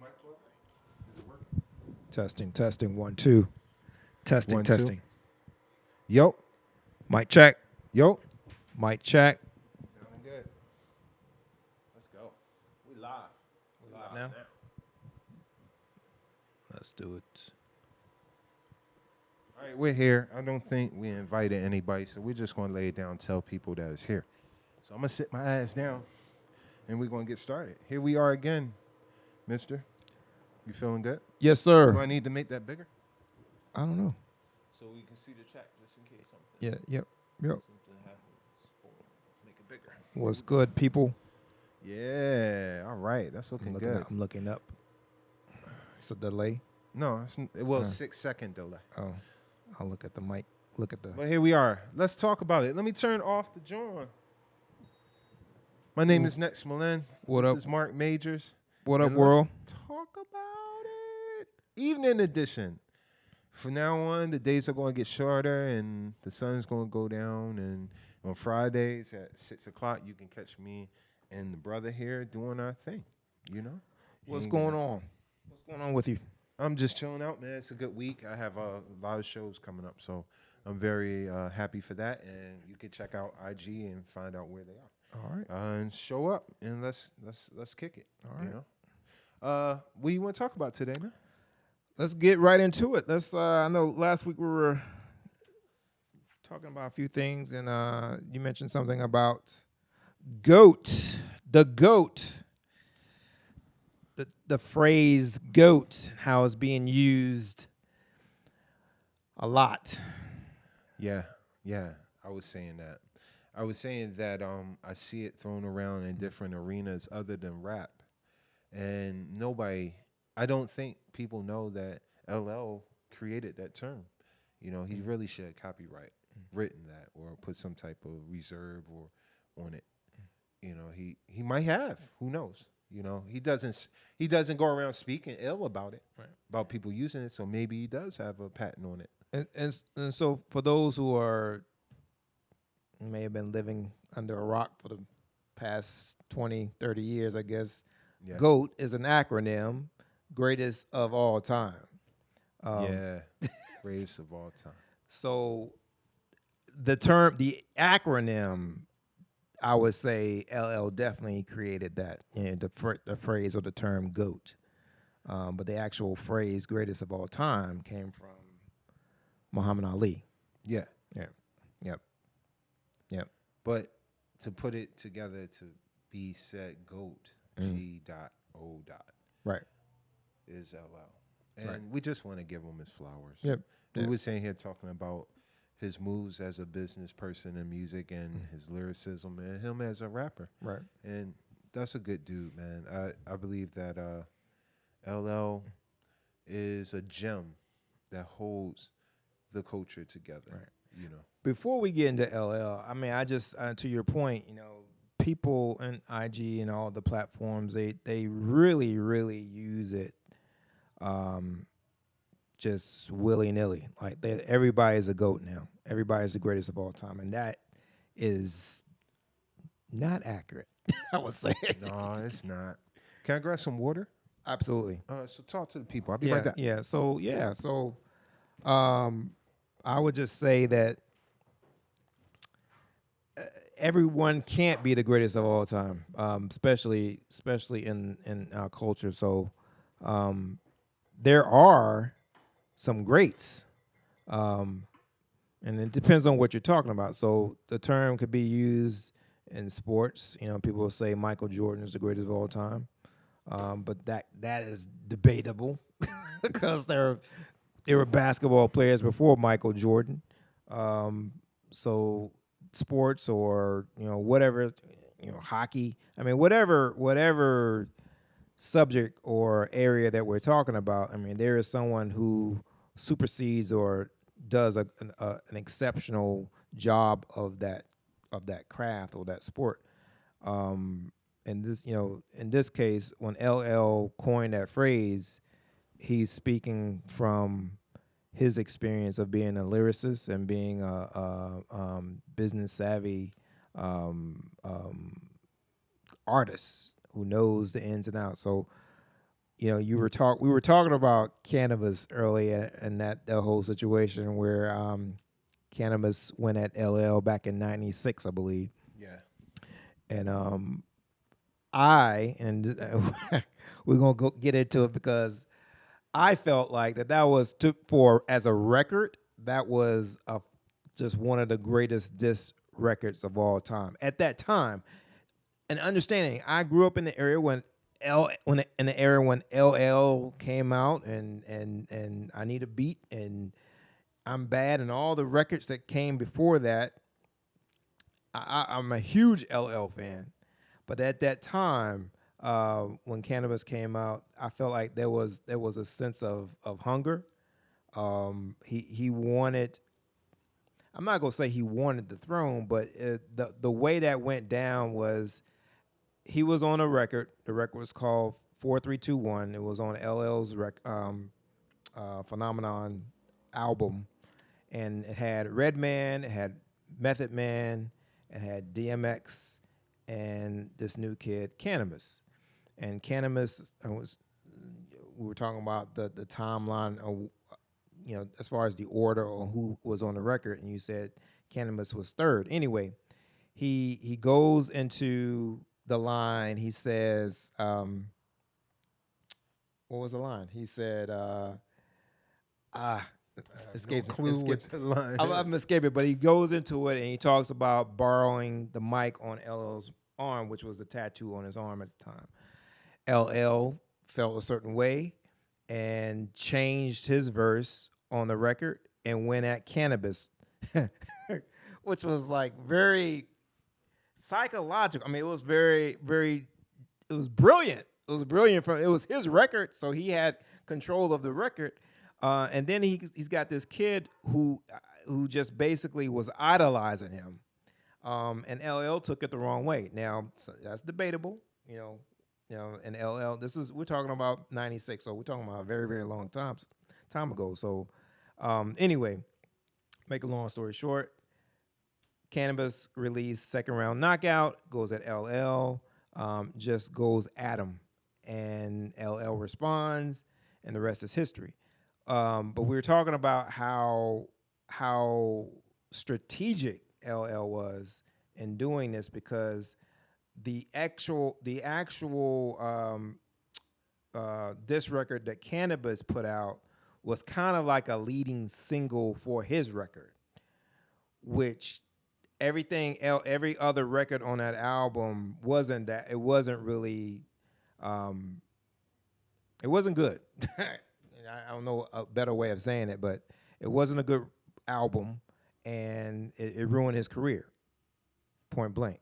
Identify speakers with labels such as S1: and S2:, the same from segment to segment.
S1: mic plug? Is it working?
S2: Testing, 1, 2. Testing,
S1: 1, 2.
S2: testing.
S1: Yo,
S2: Mic check.
S1: yo.
S2: Mic check.
S1: Sounding good. Let's go. We live.
S2: We live now? Let's do it.
S1: All right, we're here. I don't think we invited anybody, so we're just going to lay it down and tell people that it's here. So I'm going to sit my ass down, and we're going to get started. Here we are again, mister. You feeling good?
S2: Yes, sir.
S1: Do I need to make that bigger?
S2: I don't know.
S1: So we can see the chat just in case something.
S2: Yep.
S1: Something happens. Make it bigger.
S2: What's good, people?
S1: Yeah. All right. That's looking good.
S2: I'm looking up. It's a delay.
S1: No, it was 6-second delay.
S2: Oh, I'll look at the mic. Look at the.
S1: But here we are. Let's talk about it. Let me turn off the John. My name is Next Malin.
S2: What
S1: this
S2: up?
S1: is Mark Majors.
S2: What up,
S1: And
S2: world?
S1: let's talk about it. Evening edition. From now on, the days are going to get shorter and the sun's going to go down. And on Fridays at 6 o'clock, you can catch me and the brother here doing our thing. You know?
S2: What's
S1: Hanging
S2: going
S1: out.
S2: on? What's going on with you?
S1: I'm just chilling out, man. It's a good week. I have a lot of shows coming up, so I'm very happy for that. And you can check out IG and find out where they are.
S2: All right.
S1: And show up and let's kick it.
S2: All right.
S1: You know. What do you want to talk about today, man?
S2: Let's get right into it. Let's. I know last week we were talking about a few things, and you mentioned something about GOAT, the GOAT. The phrase GOAT, how it's being used a lot.
S1: Yeah. I was saying that. I see it thrown around in different arenas other than rap. And I don't think people know that LL created that term. You know, he really should have copyright written that or put some type of reserve or on it. You know, he might have. Who knows? You know, he doesn't go around speaking ill about it,
S2: Right.
S1: about people using it. So maybe he does have a patent on it.
S2: And so for those who may have been living under a rock for the past 20, 30 years, I guess,
S1: Yeah.
S2: GOAT is an acronym, greatest of all time.
S1: Greatest of all time.
S2: So the acronym, I would say LL definitely created that, the phrase or the term GOAT. But the actual phrase greatest of all time came from Muhammad Ali.
S1: Yeah.
S2: Yep.
S1: But to put it together to be said GOAT, G.O.
S2: Right.
S1: is LL. And
S2: Right.
S1: we just want to give him his flowers.
S2: Yep.
S1: We were sitting here talking about his moves as a business person in music and his lyricism and him as a rapper.
S2: Right.
S1: And that's a good dude, man. I believe that LL is a gem that holds the culture together.
S2: Right.
S1: You know.
S2: Before we get into LL, I mean, I just to your point, people in IG and all the platforms, they really, really use it, just willy nilly. Like everybody's a GOAT now. Everybody's the greatest of all time, and that is not accurate. I would say.
S1: No, it's not. Can I grab some water?
S2: Absolutely.
S1: So talk to the people. I'll be right back.
S2: Yeah. So I would just say that everyone can't be the greatest of all time, especially in our culture. So there are some greats, and it depends on what you're talking about. So the term could be used in sports. People will say Michael Jordan is the greatest of all time, but that is debatable because there were basketball players before Michael Jordan. So sports or whatever, hockey. I mean, whatever subject or area that we're talking about. I mean, there is someone who supersedes or does an exceptional job of that craft or that sport. And in this case, when LL coined that phrase, he's speaking from his experience of being a lyricist and being a business savvy artist who knows the ins and outs. So we were talking about cannabis earlier, and that the whole situation where cannabis went at LL back in '96, I believe,
S1: Yeah.
S2: and I and we're gonna go get into it because I felt like that was for as a record that was just one of the greatest diss records of all time at that time. And understanding, I grew up in the area when in the era when LL came out and I Need a Beat and I'm Bad and all the records that came before that. I'm a huge LL fan, but at that time, when cannabis came out, I felt like there was a sense of hunger. He wanted. I'm not gonna say he wanted the throne, but the way that went down was he was on a record. The record was called 4321. It was on LL's Phenomenon album, and it had Redman, it had Method Man, it had DMX, and this new kid, Cannabis. And Cannabis was we were talking about the timeline of, as far as the order or who was on the record, and you said Cannabis was third. Anyway, he goes into the line. He says, what was the line? He said, ah,
S1: No
S2: escapes
S1: clue what
S2: escapes.
S1: the line.
S2: I'm escaping, but he goes into it and he talks about borrowing the mic on LL's arm, which was the tattoo on his arm at the time. LL felt a certain way and changed his verse on the record and went at Cannabis, which was like very psychological. I mean, it was very, very, it was brilliant. It was brilliant. It was his record, so he had control of the record. And then he's got this kid who just basically was idolizing him. And LL took it the wrong way. Now so that's debatable, And LL, we're talking about '96, so we're talking about a very very long time ago. So anyway, make a long story short, Cannabis released Second Round Knockout, goes at LL, just goes at him, and LL responds, and the rest is history. But we were talking about how strategic LL was in doing this because the actual diss record that Cannabis put out was kind of like a leading single for his record, which every other record on that album wasn't that. It wasn't really. It wasn't good. I don't know a better way of saying it, but it wasn't a good album, and it ruined his career, point blank.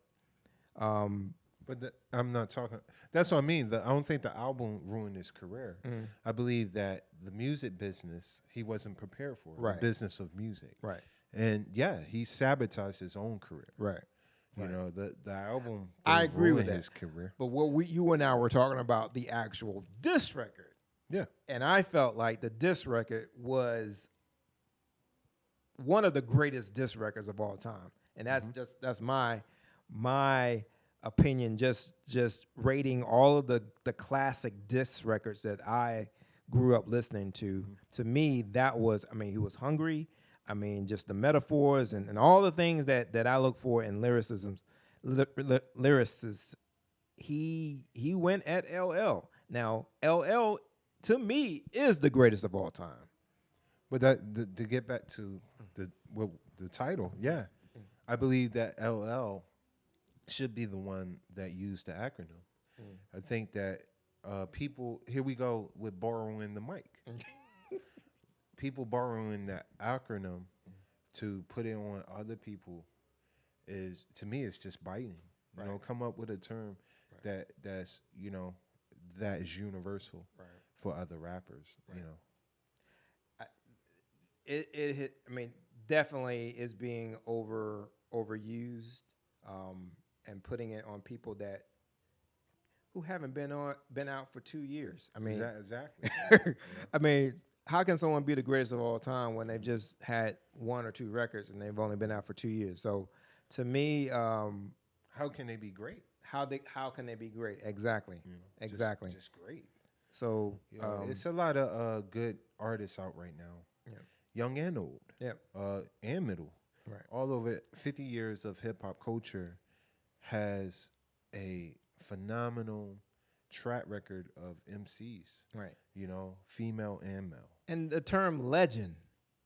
S1: But I'm not talking. That's what I mean. I don't think the album ruined his career. I believe that the music business he wasn't prepared for.
S2: Right.
S1: The business of music.
S2: Right.
S1: And yeah, he sabotaged his own career.
S2: Right.
S1: You know, the album.
S2: I agree with
S1: his
S2: that.
S1: career.
S2: But you and I were talking about the actual diss record.
S1: Yeah.
S2: And I felt like the diss record was one of the greatest diss records of all time. And that's my opinion, just rating all of the classic diss records that I grew up listening to. To me, that was, he was hungry. Just the metaphors and all the things that I look for in lyricism. Lyricists, he went at LL. Now, LL, to me, is the greatest of all time.
S1: But to get back to the title, yeah, I believe that LL should be the one that used the acronym. I think that people, here we go with borrowing the mic. People borrowing that acronym to put it on other people is, to me, it's just biting.
S2: Right.
S1: Come up with a term that's that is universal for other rappers.
S2: It definitely is being overused, and putting it on people who haven't been out for 2 years.
S1: Exactly.
S2: How can someone be the greatest of all time when they've just had 1 or 2 records and they've only been out for 2 years? So, to me,
S1: how can they be great?
S2: How can they be great? Exactly. Exactly.
S1: Just great.
S2: So,
S1: It's a lot of good artists out right now,
S2: yeah,
S1: young and old,
S2: yeah,
S1: and middle.
S2: right,
S1: All of it, 50 years of hip hop culture has a phenomenal track record of MCs,
S2: right.
S1: female and male.
S2: And the term legend,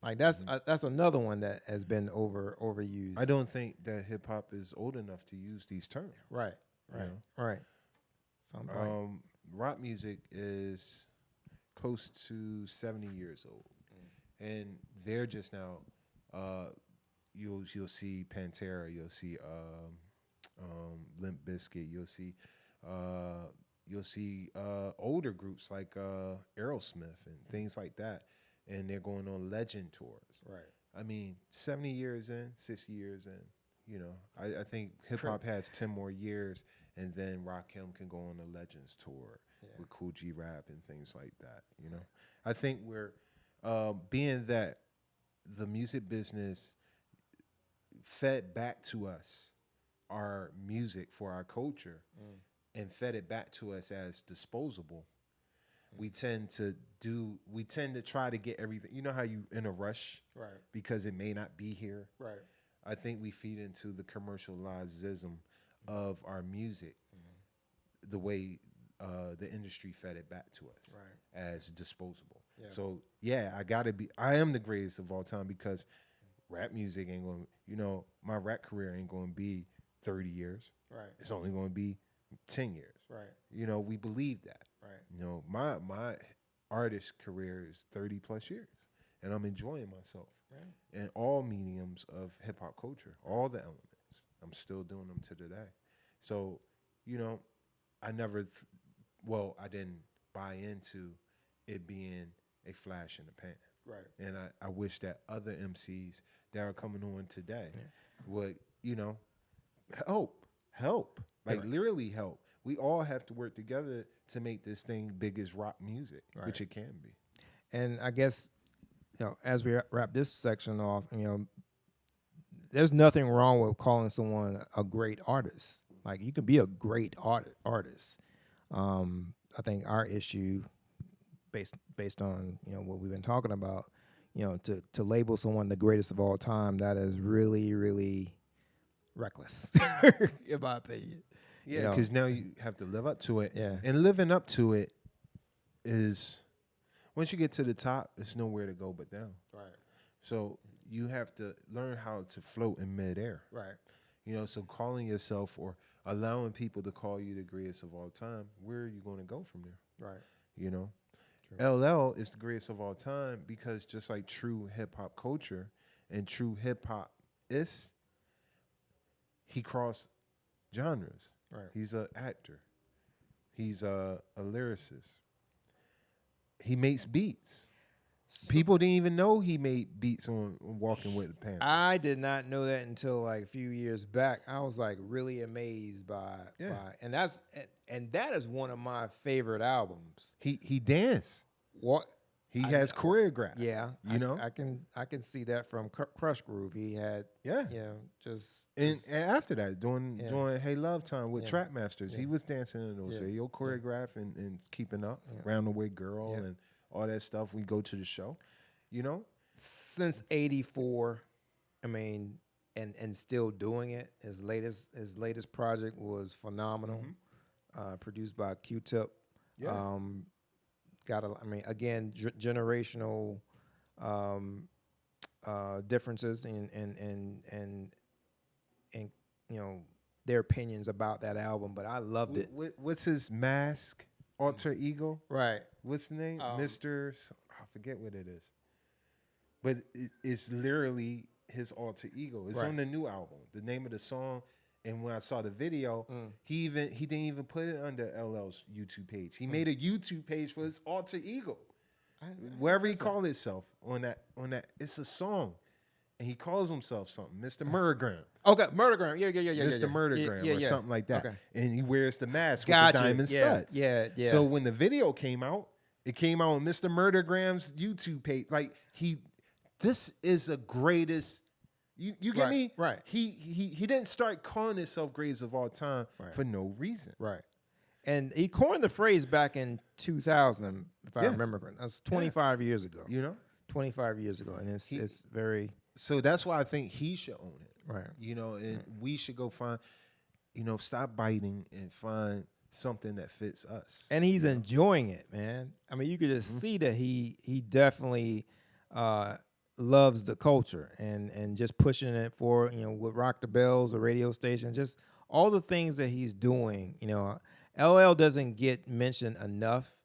S2: like that's another one that has been overused.
S1: I don't think that hip hop is old enough to use these terms.
S2: Right,
S1: You
S2: right,
S1: know,
S2: right. So I'm like,
S1: rock music is close to 70 years old, and they're just now. You'll see Pantera, you'll see Limp Bizkit, you'll see older groups like Aerosmith and things like that, and they're going on legend tours.
S2: right.
S1: I mean, 70 years in, 60 years in, I think hip hop has 10 more years, and then Rakim can go on a Legends tour with Cool G Rap and things like that. I think we're being that the music business fed back to us our music for our culture and fed it back to us as disposable. We tend to try to get everything. You know how you in a rush,
S2: Right.
S1: because it may not be here.
S2: Right.
S1: I think we feed into the commercializism of our music, the way the industry fed it back to us as disposable.
S2: Yeah.
S1: So yeah, I am the greatest of all time, because rap music ain't going to, my rap career ain't going to be 30 years.
S2: Right.
S1: It's only going to be 10 years.
S2: Right.
S1: We believe that.
S2: Right.
S1: My artist career is 30 plus years, and I'm enjoying myself.
S2: Right.
S1: And all mediums of hip hop culture, all the elements, I'm still doing them to today. So, I never, I didn't buy into it being a flash in the pan.
S2: Right.
S1: And I wish that other MCs that are coming on today would, help, like literally help. We all have to work together to make this thing big as rock music, which it can be.
S2: And I guess, as we wrap this section off, there's nothing wrong with calling someone a great artist. Like, you can be a great artist. I think our issue, based on what we've been talking about, to label someone the greatest of all time, that is really, really reckless, in my opinion.
S1: Yeah, because now you have to live up to it.
S2: Yeah.
S1: And living up to it is, once you get to the top, there's nowhere to go but down.
S2: Right.
S1: So you have to learn how to float in midair.
S2: Right.
S1: So calling yourself or allowing people to call you the greatest of all time, where are you going to go from there?
S2: Right.
S1: True. LL is the greatest of all time because, just like true hip hop culture and true hip hop is, he crossed genres.
S2: Right.
S1: He's an actor. He's a lyricist. He makes beats. People didn't even know he made beats on Walking with the Panther.
S2: I did not know that until like a few years back. I was like really amazed by and that is one of my favorite albums.
S1: He danced.
S2: What
S1: he has choreographed.
S2: Yeah, I can see that from Crush Groove. He had just
S1: and after that doing Hey Love Time with Trap Masters, he was dancing in those videos, choreographed and keeping up, Round the Way Girl and all that stuff. We go to the show,
S2: since '84. I mean, and still doing it. His latest project was phenomenal, produced by Q-Tip.
S1: Yeah.
S2: Again, generational differences and their opinions about that album, but I loved it.
S1: What's his mask? Alter ego?
S2: Right.
S1: What's the name? Mr. I forget what it is. But it's literally his alter ego. It's on the new album. The name of the song, and when I saw the video, he didn't even put it under LL's YouTube page. He made a YouTube page for his alter ego. Wherever he called himself on that, it's a song. And he calls himself something, Mr. Murdergram.
S2: Okay, Murdergram. Yeah.
S1: Mr. Murdergram or something like that.
S2: Okay.
S1: And he wears the mask with the diamond studs.
S2: Yeah.
S1: So when the video came out, it came out on Mr. Murdergram's YouTube page. Like, this is the greatest. You get me?
S2: Right.
S1: He didn't start calling himself greatest of all time for no reason.
S2: Right. And he coined the phrase back in 2000, if I
S1: Yeah,
S2: remember correctly. That's
S1: yeah.
S2: 25 years ago.
S1: You know,
S2: 25 years ago, and it's
S1: he.
S2: it's very
S1: So that's why I think he should own it.
S2: right.
S1: You know, and
S2: Right.
S1: we should go find. You know, stop biting and find something that fits us.
S2: And he's
S1: You know.
S2: enjoying it, man. I mean, you could just
S1: Mhm.
S2: see that he definitely uh, loves the culture and just pushing it for with Rock the Bells, a radio station, just all the things that he's doing. LL doesn't get mentioned enough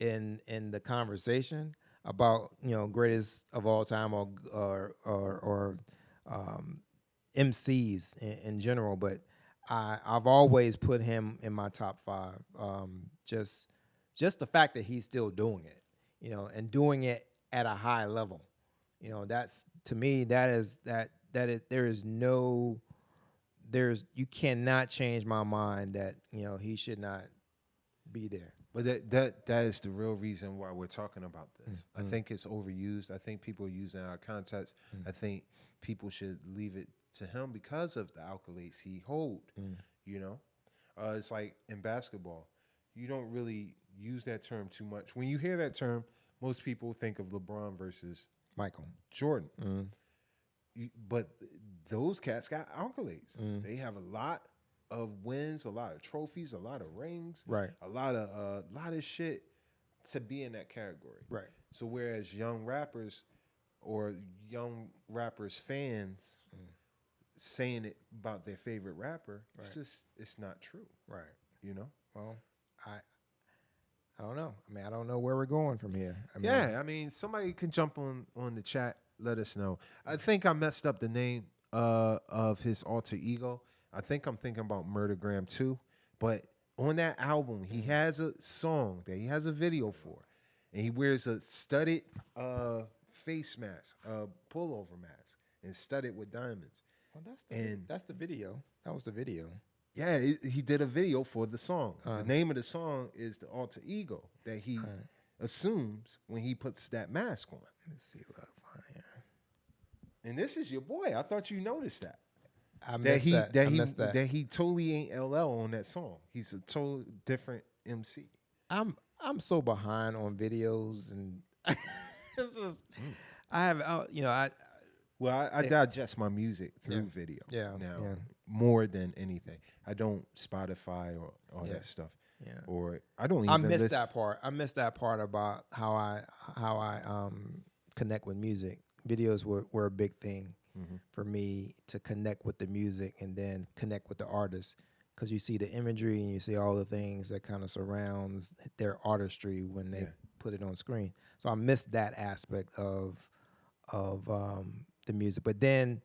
S2: in the conversation about greatest of all time or um, MCs in general, but I've always put him in my top five. Just the fact that he's still doing it, and doing it at a high level. That's to me that is there is no there's you cannot change my mind that he should not be there.
S1: But that is the real reason why we're talking about this. I
S2: Mm,
S1: think it's overused. I think people are using our context.
S2: mm,
S1: I think people should leave it to him because of the accolades he hold.
S2: mm.
S1: You know, it's like in basketball, you don't really use that term too much. When you hear that term, most people think of LeBron versus
S2: Michael.
S1: Jordan.
S2: Mm,
S1: But those cats got accolades.
S2: mm.
S1: They have a lot of wins, a lot of trophies, a lot of rings,
S2: Right.
S1: a lot of shit to be in that category.
S2: Right.
S1: So whereas young rappers or young rappers fans saying it about their favorite rapper,
S2: Right.
S1: it's not true.
S2: Right.
S1: You know?
S2: Well, I don't know. I mean, I don't know where we're going from here.
S1: Yeah, I mean, somebody can jump on the chat, let us know. I think I messed up the name of his alter ego. I think I'm thinking about Murdergram 2, but on that album, he has a song that he has a video for, and he wears a studded face mask, pullover mask, and studded with diamonds.
S2: Well,
S1: And
S2: that's the video. That was the video.
S1: yeah, he did a video for the song.
S2: Uh,
S1: The name of the song is the alter ego that he assumes when he puts that mask on.
S2: Let me see what I find here.
S1: And this is your boy. I thought you noticed that.
S2: I missed that. I missed that.
S1: That he totally ain't LL on that song. He's a total different MC.
S2: I'm so behind on videos and it's just I have I
S1: Well, I digest my music through
S2: Yeah.
S1: video
S2: Yeah,
S1: now
S2: yeah.
S1: more than anything. I don't Spotify or all
S2: Yeah.
S1: that stuff.
S2: yeah.
S1: Or I don't even
S2: I missed
S1: listen.
S2: that part. I missed that part about how I connect with music. Videos were a big thing
S1: Mhm.
S2: for me to connect with the music and then connect with the artist because you see the imagery and you see all the things that kind of surrounds their artistry when they
S1: Yeah.
S2: put it on screen. So I missed that aspect of the music. But then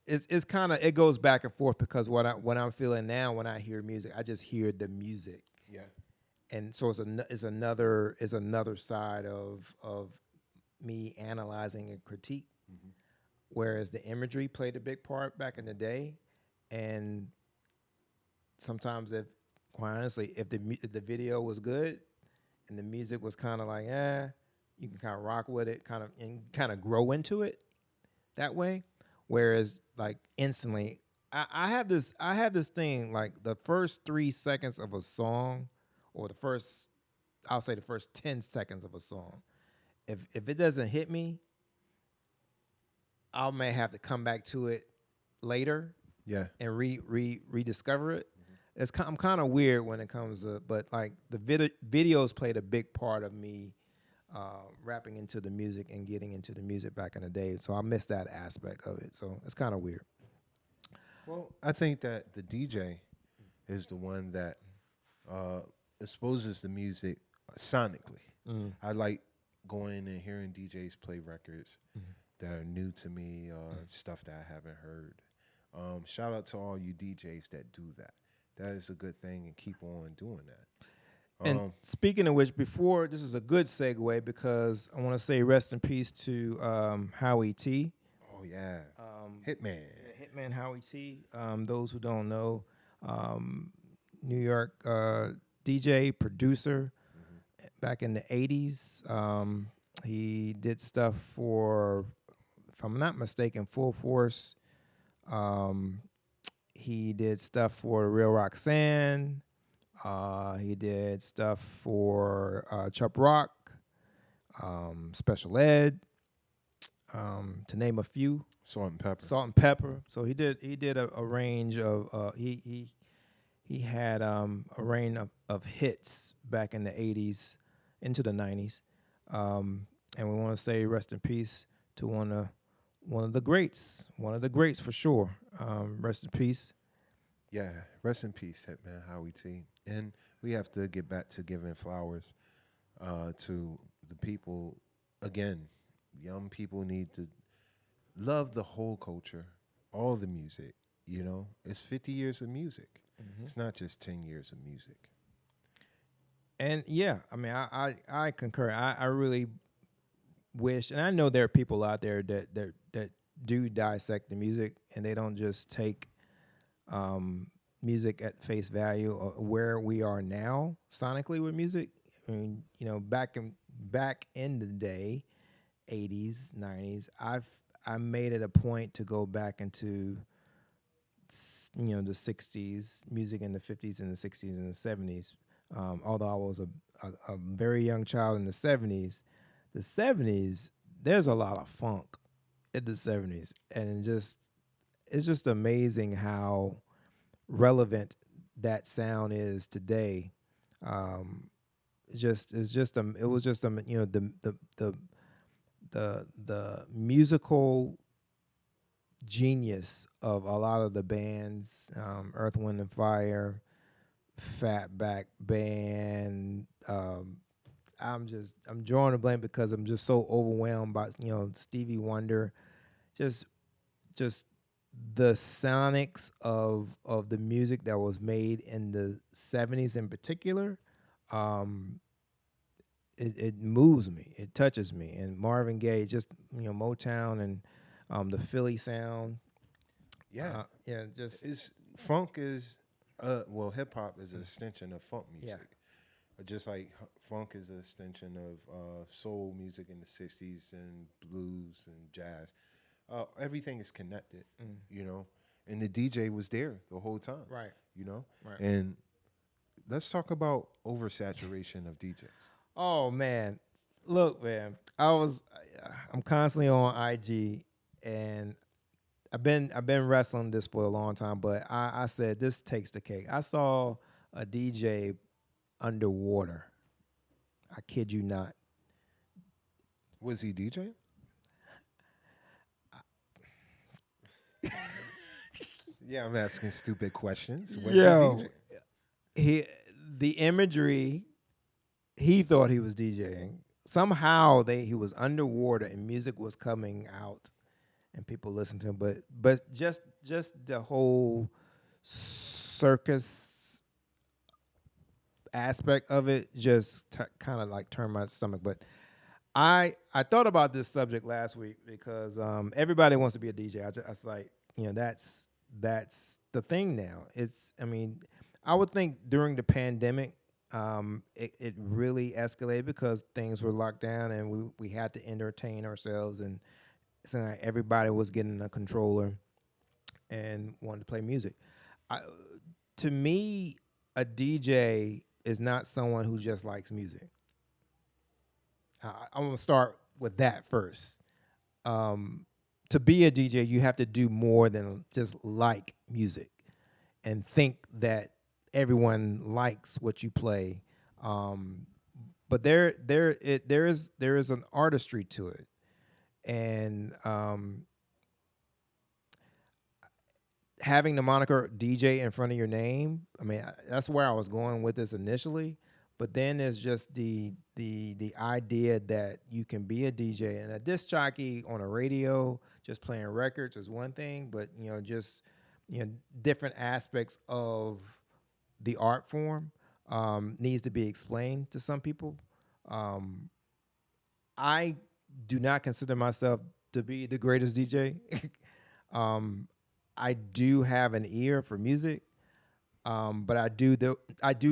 S2: it's kind of it goes back and forth because what I'm feeling now when I hear music, I just hear the music.
S1: Yeah.
S2: And so it's another side of me analyzing and critique,
S1: Mhm.
S2: whereas the imagery played a big part back in the day, and sometimes if quite honestly if the video was good and the music was kind of like you can kind of rock with it and kind of grow into it that way, whereas like instantly I have this thing like the first 3 seconds of a song or I'll say the first 10 seconds of a song. If it doesn't hit me, I may have to come back to it later
S1: Yeah.
S2: and rediscover it. I'm kind of weird when it comes to, but like the videos played a big part of me rapping into the music and getting into the music back in the day. So I missed that aspect of it. So it's kind of weird.
S1: Well, I think that the DJ is the one that exposes the music sonically.
S2: Mm.
S1: I like going and hearing DJs play records that are new to me or stuff that I haven't heard. Shout out to all you DJs that do that. That is a good thing and keep on doing that.
S2: And speaking of which, before this is a good segue because I want to say rest in peace to Howie T.
S1: Oh yeah, Hitman.
S2: Hitman Howie T. Those who don't know, New York DJ producer back in the '80s. He did stuff for, if I'm not mistaken, Full Force. He did stuff for Real Roxanne. He did stuff for Chubb Rock, Special Ed, to name a few.
S1: Salt and pepper.
S2: Salt and Pepper. So he did a range of he had a range of hits back in the '80s into the '90s, and we want to say rest in peace to one of the greats for sure. Rest in peace.
S1: Yeah, rest in peace, Hitman Howie T. And we have to get back to giving flowers to the people. Again, young people need to love the whole culture, all the music. You know, it's 50 years of music.
S2: Hmm.
S1: It's not just 10 years of music.
S2: And yeah, I mean, I concur. I really wish, and I know there are people out there that do dissect the music, and they don't just take music at face value or where we are now sonically with music. I mean, back in the day, '80s, '90s, I made it a point to go back into the '60s music in the '50s and the '60s and the '70s. Although I was a very young child in the '70s there's a lot of funk in the '70s, and it's just amazing how relevant that sound is today. Um, it was just the musical genius of a lot of the bands, Earth, Wind and Fire, Fatback Band. I'm drawing a blank because I'm just so overwhelmed by Stevie Wonder, just just the sonics of the music that was made in the '70s in particular. Um, it moves me, it touches me, and Marvin Gaye, just Motown and the Philly sound.
S1: Yeah,
S2: Yeah, just
S1: is funk is well, hip hop is an extension of funk
S2: yeah.
S1: music. Just like funk is an extension of soul music in the '60s and blues and jazz. Everything is connected,
S2: Mm.
S1: you know. And the DJ was there the whole time,
S2: Right,
S1: you know.
S2: right.
S1: And let's talk about oversaturation of DJs.
S2: Oh man, look, man. I'm constantly on IG, and I've been wrestling this for a long time. But I said this takes the cake. I saw a DJ underwater. I kid you not.
S1: Was he DJing? Yeah, I'm asking stupid questions. Was he
S2: Yo,
S1: DJing?
S2: he the imagery. He thought he was DJing. Somehow he was underwater and music was coming out and people listened to him. But just the whole circus aspect of it just kind of like turned my stomach. But I thought about this subject last week because everybody wants to be a DJ. I was like, that's the thing now. I mean, I would think during the pandemic, it really escalated because things were locked down and we had to entertain ourselves, and so like everybody was getting a controller and wanted to play music. I, to me, a DJ is not someone who just likes music. I'm gonna start with that first. Um, to be a DJ, you have to do more than just like music and think that everyone likes what you play. Um, but there is an artistry to it, and having the moniker DJ in front of your name, I mean, that's where I was going with this initially. But then there's just the idea that you can be a DJ and a disc jockey on a radio, just playing records is one thing, but just different aspects of the art form needs to be explained to some people. Um, I do not consider myself to be the greatest DJ. um, I do have an ear for music, but I do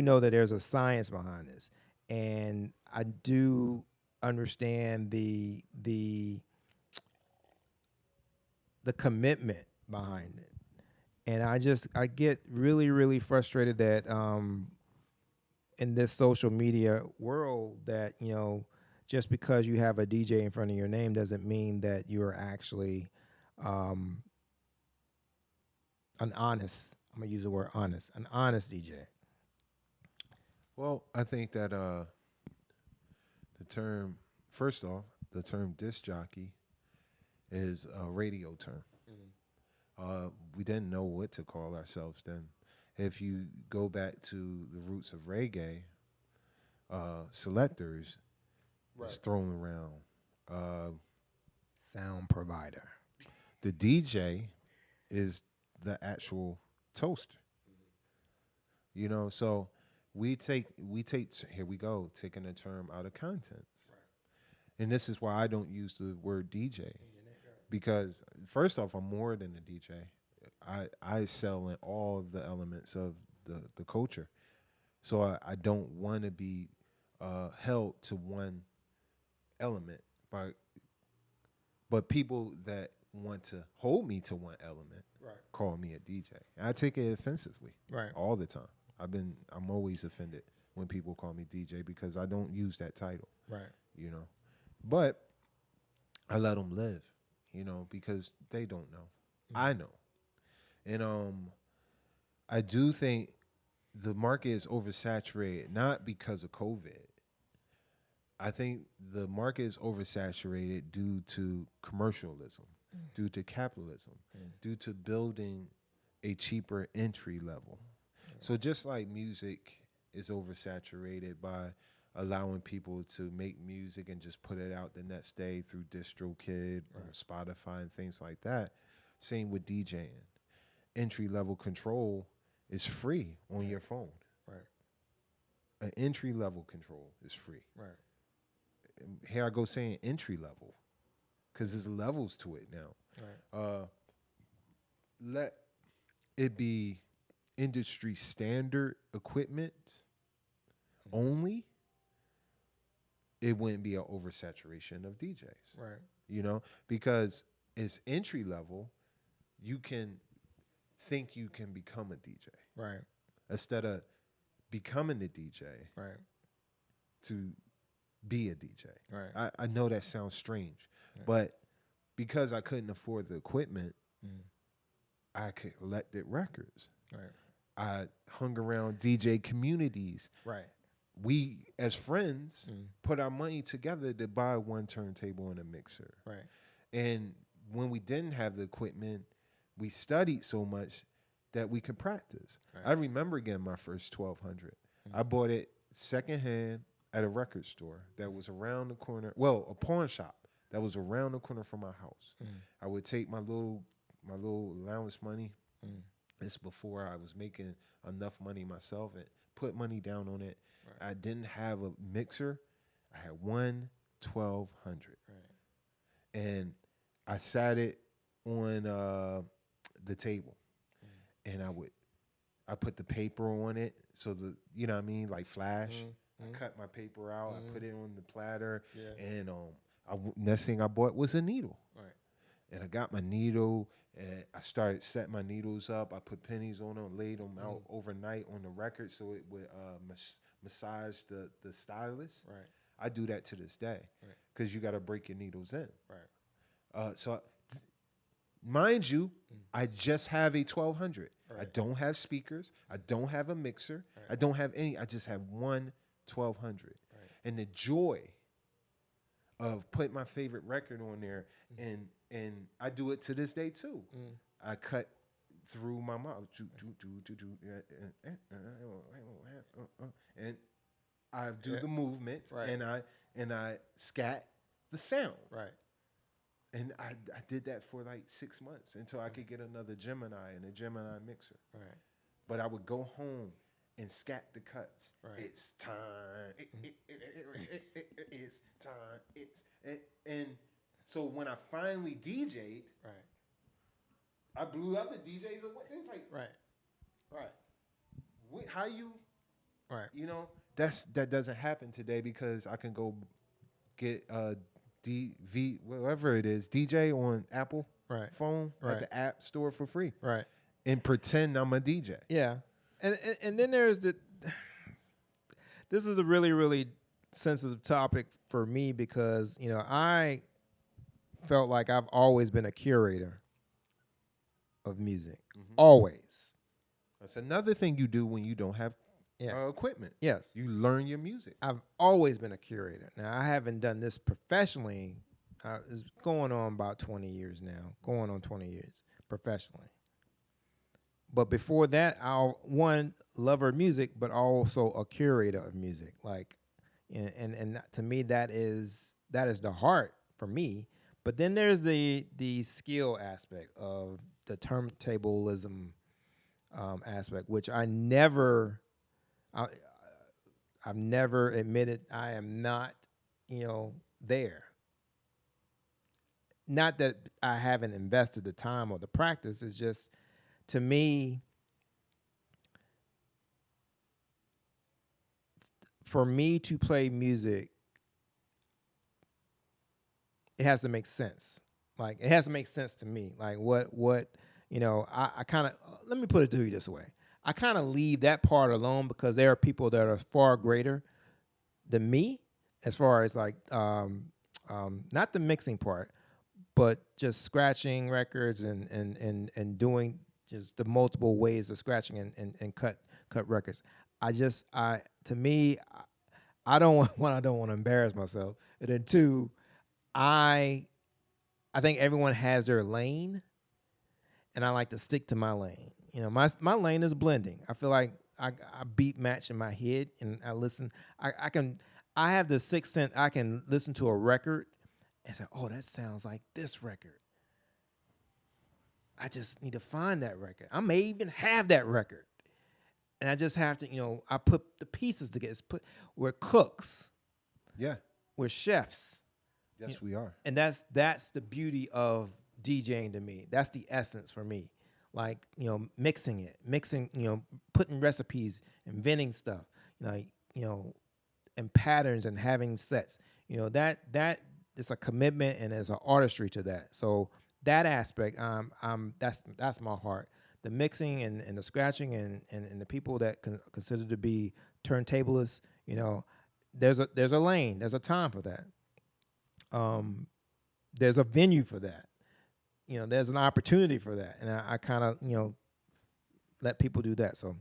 S2: know that there's a science behind this, and I do understand the commitment behind it. And I get really frustrated that in this social media world that, just because you have a DJ in front of your name doesn't mean that you're actually um, an honest. I'm gonna use the word honest. An honest DJ.
S1: Well, I think that the term, first off, the term disc jockey is a radio term. We didn't know what to call ourselves then. If you go back to the roots of reggae, selectors is thrown around. Uh,
S2: Sound provider.
S1: the DJ is the actual toaster. So we take here we go taking a term out of context, and this is why I don't use the word DJ, because first off, I'm more than a DJ. I excel in all the elements of the culture, so I don't want to be held to one element. But people that want to hold me to one element call me a DJ. I take it offensively
S2: Right.
S1: all the time. I'm always offended when people call me DJ because I don't use that title,
S2: Right.
S1: But I let them live, because they don't know. I know. And I do think the market is oversaturated, not because of COVID. I think the market is oversaturated due to commercialism, due to capitalism, due to building a cheaper entry level. So just like music is oversaturated by allowing people to make music and just put it out the next day through DistroKid or Spotify and things like that, same with DJing. Entry level control is free on your phone.
S2: Right.
S1: An entry level control is free.
S2: Right.
S1: Here I go saying entry level, because there's levels to it now.
S2: Right.
S1: Let it be industry standard equipment only, it wouldn't be an oversaturation of DJs.
S2: Right.
S1: Because it's entry level, you can think you can become a DJ.
S2: Right.
S1: Instead of becoming a DJ
S2: Right.
S1: to be a DJ.
S2: Right.
S1: I know that sounds strange, but because I couldn't afford the equipment, I collected records.
S2: Right.
S1: I hung around DJ communities.
S2: Right.
S1: We, as friends, put our money together to buy one turntable and a mixer.
S2: Right.
S1: And when we didn't have the equipment, we studied so much that we could practice.
S2: Right.
S1: I remember getting my first 1200. I bought it secondhand at a record store that was around the corner. Well, a pawn shop that was around the corner from my house. I would take my little allowance money. This before I was making enough money myself and put money down on it. Right. I didn't have a mixer. I had one 1200. Right. And I sat it on the table. And I put the paper on it so like flash. I cut my paper out. I put it on the platter. Yeah. And next thing I bought was a needle. Right. And I got my needle, and I started setting my needles up. I put pennies on them, laid them out overnight on the record so it would massage the stylus. Right. I do that to this day because you got to break your needles in. Right. Mind you, I just have a 1200. Right. I don't have speakers. I don't have a mixer. Right. I don't have any. I just have one 1200. Right. And the joy of putting my favorite record on there, and I do it to this day too. I cut through my mouth, and I do the movements, and I scat the sound. Right. And I did that for like 6 months until I could get another Gemini and a Gemini mixer. Right. But I would go home and scat the cuts. Right. It's time. It's time. And so when I finally DJ'd, I blew other DJs away. It's like, how you, that doesn't happen today because I can go get whatever it is, DJ on Apple phone at the App Store for free. Right. And pretend I'm a DJ.
S2: Yeah. And then there's this is a really, really sensitive topic for me because I felt like I've always been a curator of music,
S1: Hmm.
S2: always.
S1: That's another thing you do when you don't have
S2: Yeah.
S1: equipment.
S2: Yes.
S1: You learn your music.
S2: I've always been a curator. Now I haven't done this professionally. It's going on about 20 years now. Going on 20 years professionally. But before that, I one lover of music, but also a curator of music. Like, and to me, that is the heart for me. But then there's the skill aspect of the turntablism aspect, which I, I've never admitted I am not, there. Not that I haven't invested the time or the practice. It's just to me, for me to play music, it has to make sense. Like it has to make sense to me. Like what I kind of let me put it to you this way. I kind of leave that part alone because there are people that are far greater than me as far as like not the mixing part, but just scratching records and doing just the multiple ways of scratching and cut records. I to me I don't want one, I don't want to embarrass myself. And then two, I I think everyone has their lane, and I like to stick to my lane. My lane is blending. I feel like I beat match in my head, and I listen. I can I have the sixth sense. I can listen to a record and say, "Oh, that sounds like this record." I just need to find that record. I may even have that record, and I just have to, I put the pieces together. We're cooks,
S1: Yeah.
S2: we're chefs.
S1: Yes, we are.
S2: And that's the beauty of DJing to me. That's the essence for me. Like, mixing, putting recipes, inventing stuff, like, and patterns and having sets. That is a commitment and there's an artistry to that. So that aspect, that's my heart. The mixing and the scratching and the people that consider to be turntablists, there's a lane, there's a time for that. Um, there's a venue for that. There's an opportunity for that, and I kind of let people do that. So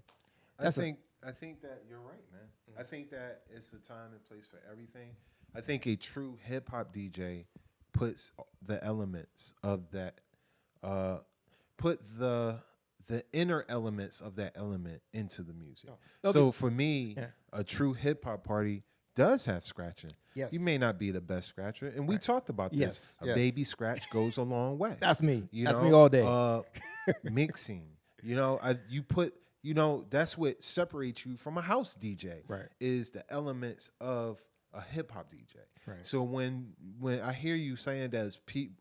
S1: I
S2: that's a
S1: think I think that you're right, man. I think that it's a time and place for everything. I think a true hip hop DJ puts the elements of that, uh, put the inner elements of that element into the music.
S2: Okay.
S1: So for me,
S2: Yeah.
S1: a true hip hop party does have scratching.
S2: Yes.
S1: You may not be the best scratcher, and we
S2: Right.
S1: talked about this.
S2: Yes,
S1: A
S2: yes.
S1: baby scratch goes a long way.
S2: That's me.
S1: You
S2: That's
S1: know,
S2: me all day.
S1: mixing. You put. That's what separates you from a house DJ.
S2: Right.
S1: Is the elements of a hip hop DJ.
S2: Right.
S1: So when I hear you saying there's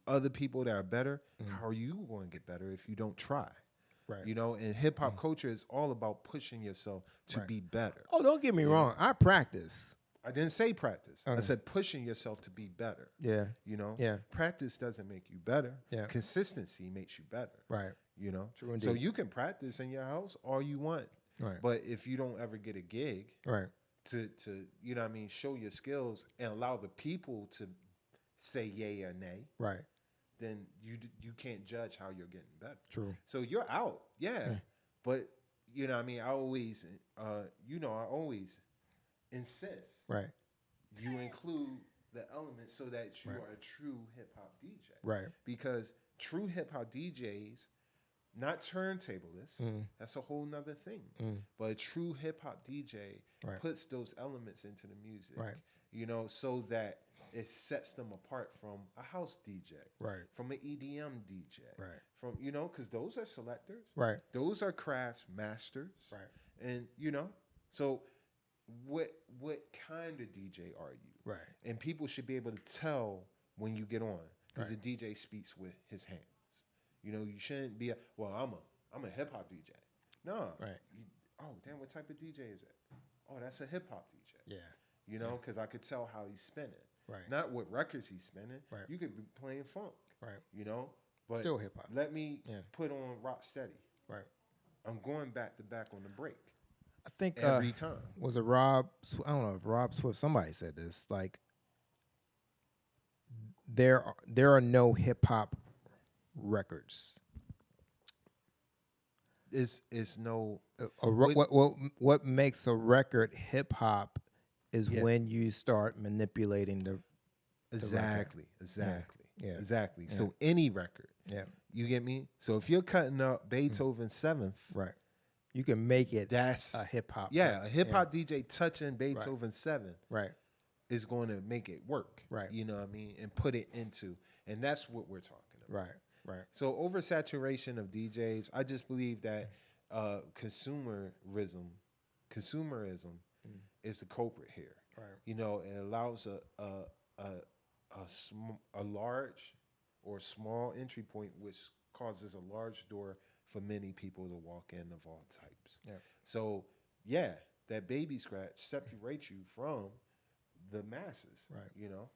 S1: other people that are better, how are you going to get better if you don't try?
S2: Right.
S1: And hip hop culture is all about pushing yourself to
S2: Right.
S1: be better.
S2: Oh, don't get me wrong. I practice.
S1: I didn't say practice. I
S2: Okay.
S1: said pushing yourself to be better.
S2: Yeah. Yeah.
S1: Practice doesn't make you better.
S2: Yeah.
S1: Consistency makes you better.
S2: Right.
S1: So
S2: True indeed.
S1: you can practice in your house all you want.
S2: Right.
S1: But if you don't ever get a gig
S2: Right.
S1: to show your skills and allow the people to say yay or nay,
S2: Right.
S1: then you can't judge how you're getting better.
S2: True.
S1: So you're out, yeah. But I always insist
S2: Right.
S1: you include the elements so that you
S2: Right.
S1: are a true hip hop DJ.
S2: Right.
S1: Because true hip hop DJs, not turntablists, that's a whole nother thing. But a true hip hop DJ
S2: Right.
S1: puts those elements into the music.
S2: Right.
S1: So that it sets them apart from a house DJ.
S2: Right.
S1: From an EDM DJ.
S2: Right.
S1: From because those are selectors.
S2: Right.
S1: Those are crafts masters.
S2: Right.
S1: And so what kind of DJ are you?
S2: Right.
S1: And people should be able to tell when you get on because the DJ speaks with his hands. You shouldn't be I'm a hip hop DJ. No.
S2: Right.
S1: Damn, what type of DJ is it? Oh, that's a hip hop DJ.
S2: Yeah.
S1: Because I could tell how he's spinning.
S2: Right.
S1: Not what records he's spinning.
S2: Right.
S1: You could be playing funk.
S2: Right.
S1: But
S2: Still hip hop.
S1: Let me
S2: Yeah.
S1: put on rock steady.
S2: Right.
S1: I'm going back to back on the break.
S2: I think
S1: every time.
S2: was it I don't know if Rob Swift. Somebody said this. Like there are no hip hop records.
S1: Is no what
S2: What makes a record hip hop is
S1: yeah,
S2: when you start manipulating the record. Yeah, yeah,
S1: exactly.
S2: yeah,
S1: So any record,
S2: yeah.
S1: you get me? So if you're cutting up Beethoven's seventh,
S2: Right. You can make it
S1: that's
S2: a hip hop
S1: yeah,
S2: record.
S1: a hip
S2: Yeah.
S1: hop DJ touching
S2: Right.
S1: Beethoven's seventh
S2: Right.
S1: is going to make it work.
S2: Right.
S1: You know what I mean? And put it into, and that's what we're talking about.
S2: Right. Right.
S1: So oversaturation of DJs, I just believe that consumerism is the culprit here.
S2: Right.
S1: You know, it allows a large or small entry point, which causes a large door for many people to walk in of all types.
S2: Yeah.
S1: So, yeah, that baby scratch separates you from the masses.
S2: Right.
S1: You know,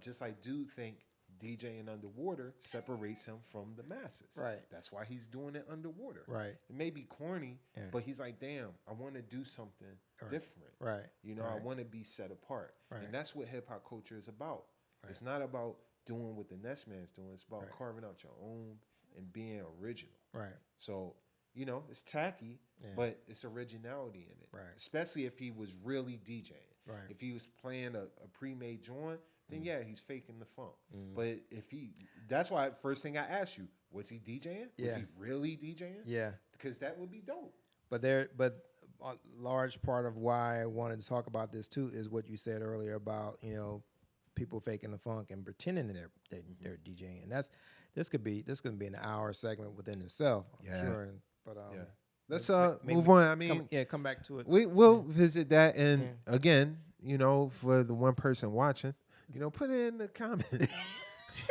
S1: just I do think DJing underwater separates him from the masses.
S2: Right.
S1: That's why he's doing it underwater.
S2: Right.
S1: It may be corny,
S2: Yeah.
S1: but he's like, damn, I want to do something different.
S2: Right.
S1: You know,
S2: Right.
S1: I want to be set apart.
S2: Right.
S1: And that's what hip hop culture is about.
S2: Right.
S1: It's not about doing what the next man's doing. It's about
S2: Right.
S1: carving out your own and being original.
S2: Right.
S1: So, you know, it's tacky,
S2: Yeah.
S1: but it's originality in it.
S2: Right.
S1: Especially if he was really DJing.
S2: Right.
S1: If he was playing a pre-made joint, then yeah, he's faking the funk. But if that's why first thing I asked you, was he DJing? Was
S2: Yeah.
S1: he really DJing?
S2: Yeah.
S1: Because that would be dope.
S2: But a large part of why I wanted to talk about this too is what you said earlier about, you know, people faking the funk and pretending that they're DJing, and this could be an hour segment within itself. I'm
S1: Yeah.
S2: sure. But
S1: Yeah. Let's
S2: maybe
S1: move on. I mean,
S2: come back to it.
S1: we'll visit that, and
S2: Yeah.
S1: again, you know, for the one person watching, you know, put it in the comments.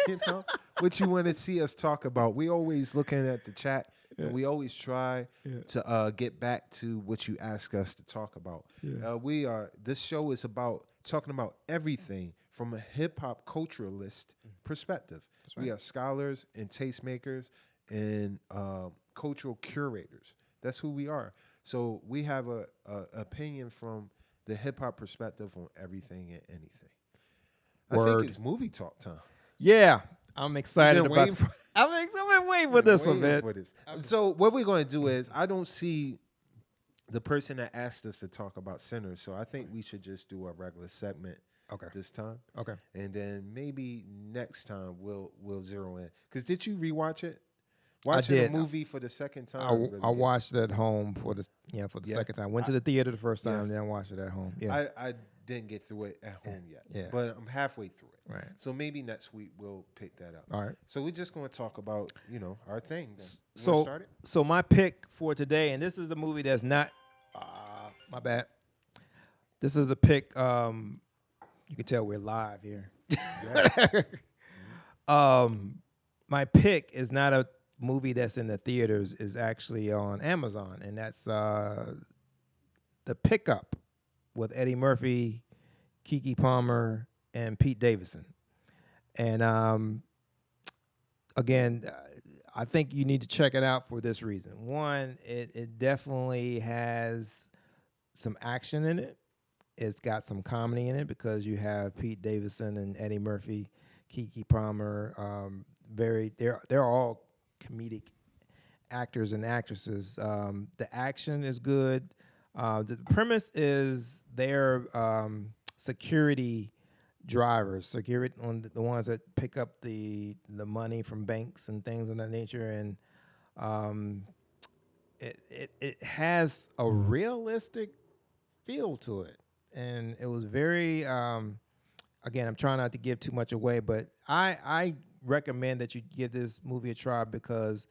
S1: You know what you want to see us talk about. We always looking at the chat, and we always try to get back to what you ask us to talk about.
S2: Yeah.
S1: This show is about talking about everything from a hip hop culturalist perspective.
S2: right.
S1: We are scholars and tastemakers and cultural curators. That's who we are. So we have a opinion from the hip hop perspective on everything and anything. I
S2: Word.
S1: think it's movie talk time.
S2: Yeah, I'm excited
S1: been
S2: about.
S1: waiting for-
S2: I've been waiting for this one,
S1: Waiting
S2: man.
S1: for this. So what we're going to do is, I don't see the person that asked us to talk about sinners, so I think we should just do a regular segment
S2: Okay.
S1: this time,
S2: Okay.
S1: and then maybe next time we'll zero in. Because did you rewatch it? Watching
S2: did.
S1: a movie for the second time.
S2: I
S1: really
S2: I
S1: good.
S2: watched it at home for the
S1: Yeah.
S2: second time. Went to the theater the first
S1: Yeah.
S2: time, then watched it at home. Yeah.
S1: I didn't get through it at home yet,
S2: Yeah.
S1: but I'm halfway through it.
S2: Right.
S1: So maybe next week we'll pick that up.
S2: All right.
S1: So we're just going to talk about, you know, our thing. Then. You
S2: So
S1: wanna start it?
S2: so my pick for today, and this is a movie that's not my bad. This is a pick. You can tell we're live here.
S1: Yeah.
S2: My pick is not a movie that's in the theaters. Is actually on Amazon, and that's The Pickup with Eddie Murphy, Keke Palmer, and Pete Davidson. And again, I think you need to check it out for this reason. One, it definitely has some action in it. It's got some comedy in it because you have Pete Davidson and Eddie Murphy, Keke Palmer. They're all comedic actors and actresses. The action is good. The premise is they're security drivers, security on the ones that pick up the money from banks and things of that nature, and it has a realistic feel to it, and it was very. Again, I'm trying not to give too much away, but I recommend that you give this movie a try because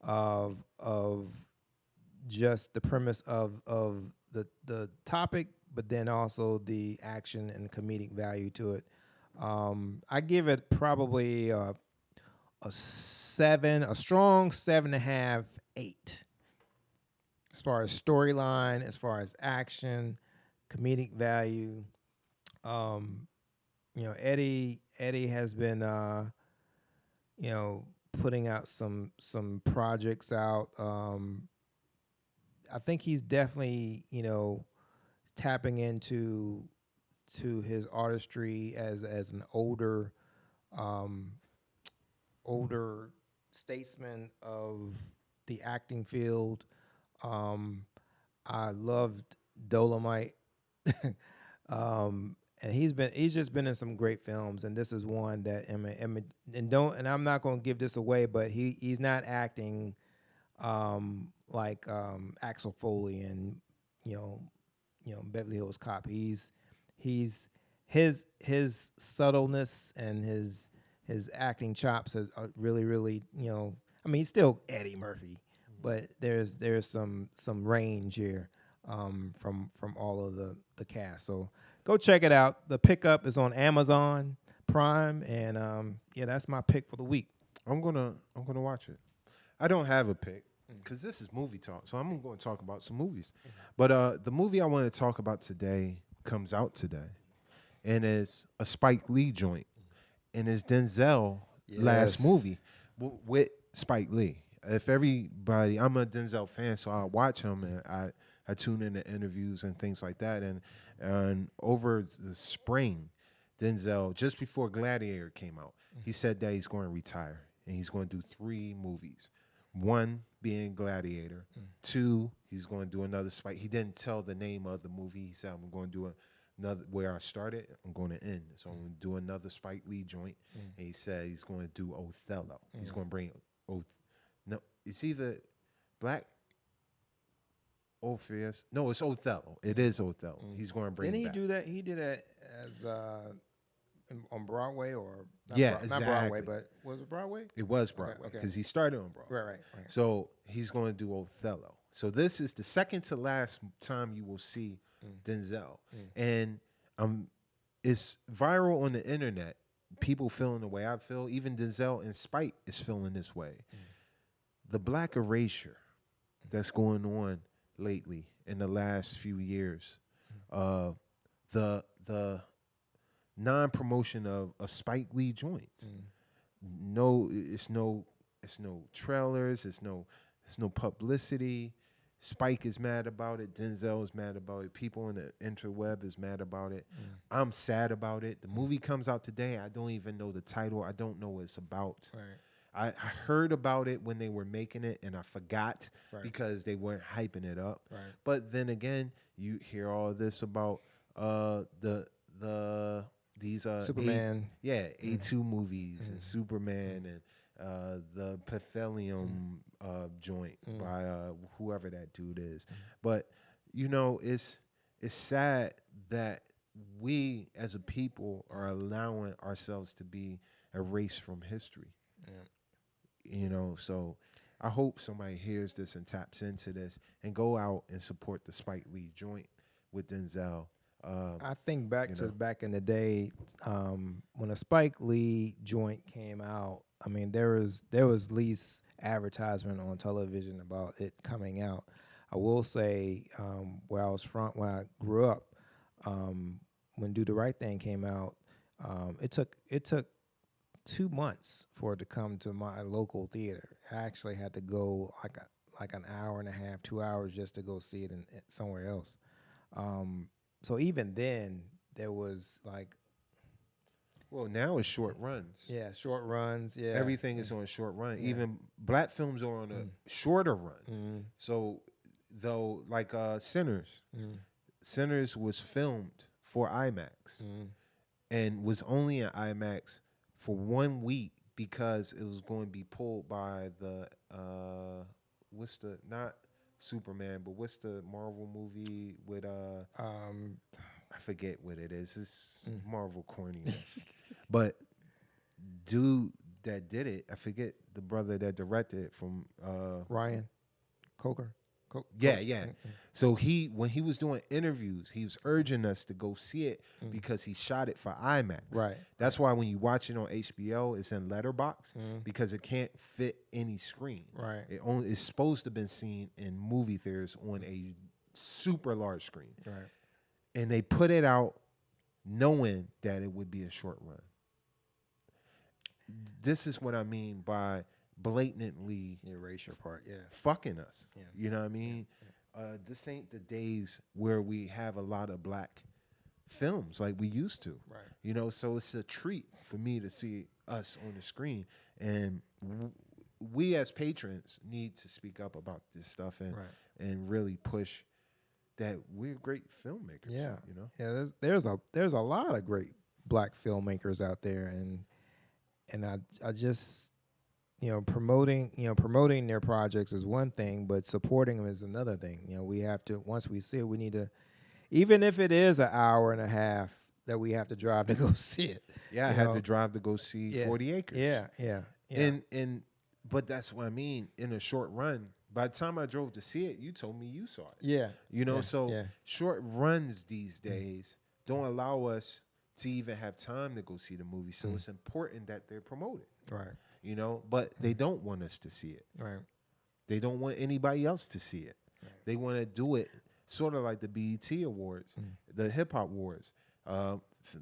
S2: of just the premise of the topic, but then also the action and comedic value to it. I give it probably a strong 7.5, 8. As far as storyline, as far as action, comedic value. Eddie has been putting out some projects out. I think he's definitely, tapping into to his artistry as an um, older statesman of the acting field. Um, I loved Dolomite. And he's just been in some great films, and this is one that and I'm not going to give this away, but he's not acting like Axel Foley and you know Beverly Hills Cop. He's his subtleness and his acting chops are really. I mean, he's still Eddie Murphy, but there's some range here from all of the cast. So go check it out. The Pickup is on Amazon Prime, and yeah, that's my pick for the week.
S1: I'm gonna watch it. I don't have a pick because this is movie talk, so I'm going to talk about some movies. But the movie I want to talk about today comes out today, and is a Spike Lee joint, and is Denzel last
S2: Yes.
S1: movie with Spike Lee. If everybody, I'm a Denzel fan, so I watch him and I tune into interviews and things like that. And over the spring, Denzel, just before Gladiator came out, he said that he's going to retire and he's going to do 3 movies. One being Gladiator. 2, he's going to do another Spike. He didn't tell the name of the movie. He said, I'm going to do another, where I started, I'm going to end. So I'm going to do another Spike Lee joint. And he said he's going to do Othello. He's going to bring no, it's either Black Orpheus. No, it's Othello. It is Othello. He's going to bring
S2: Didn't
S1: it
S2: he
S1: back.
S2: do that? He did it as on Broadway or
S1: Yeah,
S2: not Broadway,
S1: exactly.
S2: but was it Broadway?
S1: It was Broadway
S2: okay.
S1: because he started on Broadway.
S2: Right.
S1: So he's going to do Othello. So this is the second to last time you will see Denzel, and it's viral on the internet. People feeling the way I feel. Even Denzel and Spike is feeling this way. The black erasure that's going on lately in the last few years, the non-promotion of a Spike Lee joint. No, it's no trailers. It's no publicity. Spike is mad about it. Denzel is mad about it. People on the interweb is mad about it. I'm sad about it. The movie comes out today. I don't even know the title. I don't know what it's about.
S2: Right.
S1: I heard about it when they were making it, and I forgot
S2: Right.
S1: because they weren't hyping it up.
S2: Right.
S1: But then again, you hear all this about these
S2: Superman.
S1: A2 movies and Superman and the Pithelium joint by whoever that dude is. But it's sad that we as a people are allowing ourselves to be erased from history. So I hope somebody hears this and taps into this and go out and support the Spike Lee joint with Denzel.
S2: I think back in the day when a Spike Lee joint came out. I mean, there was least advertisement on television about it coming out. I will say where I was from when I grew up, when Do the Right Thing came out, it took 2 months for it to come to my local theater. I actually had to go like an hour and a half, 2 hours just to go see it somewhere else. So even then, there was like,
S1: well, now it's short runs.
S2: short runs. Yeah,
S1: Everything is on a short run. Even black films are on a shorter run. So though, like Sinners was filmed for IMAX and was only in IMAX for 1 week because it was going to be pulled by the not Superman, but what's the Marvel movie with I forget what it is. It's Marvel corniness. But dude that did it, I forget the brother that directed it from
S2: Ryan Coker.
S1: Yeah. So when he was doing interviews, he was urging us to go see it because he shot it for IMAX.
S2: Right.
S1: That's why when you watch it on HBO, it's in letterbox because it can't fit any screen.
S2: Right.
S1: It's supposed to have been seen in movie theaters on a super large screen.
S2: Right.
S1: And they put it out knowing that it would be a short run. This is what I mean by blatantly
S2: The erasure part, yeah.
S1: fucking us.
S2: Yeah.
S1: You know what I mean? this ain't the days where we have a lot of black films like we used to.
S2: Right.
S1: You know, so it's a treat for me to see us on the screen, and we as patrons need to speak up about this stuff and
S2: Right.
S1: and really push that we're great filmmakers.
S2: Yeah.
S1: You know.
S2: Yeah, there's a lot of great black filmmakers out there, and I just promoting their projects is one thing, but supporting them is another thing. We have to, once we see it, we need to, even if it is an hour and a half that we have to drive to go see it.
S1: Yeah, I had to drive to go see
S2: Yeah.
S1: 40 Acres.
S2: Yeah.
S1: But that's what I mean. In a short run, by the time I drove to see it, you told me you saw it.
S2: Yeah.
S1: You know,
S2: Yeah.
S1: so
S2: Yeah.
S1: short runs these days don't allow us to even have time to go see the movie. So it's important that they're promoted.
S2: Right.
S1: You know, but they don't want us to see it.
S2: Right.
S1: They don't want anybody else to see it.
S2: Right.
S1: They want to do it sort of like the BET Awards, the Hip Hop Awards.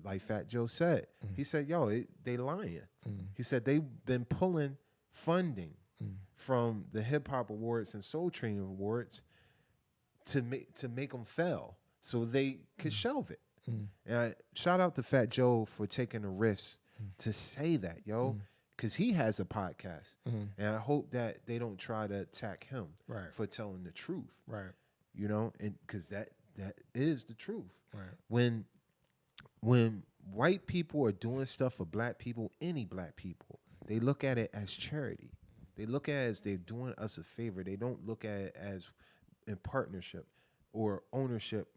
S1: Like Fat Joe said, he said, "Yo, they lying." He said they've been pulling funding from the Hip Hop Awards and Soul Train Awards to make them fail, so they could shelve it. And shout out to Fat Joe for taking a risk to say that, yo, because he has a podcast, and I hope that they don't try to attack him for telling the truth,
S2: Right.
S1: you know, and because that is the truth.
S2: Right.
S1: When white people are doing stuff for black people, any black people, they look at it as charity. They look at it as they're doing us a favor. They don't look at it as in partnership or ownership.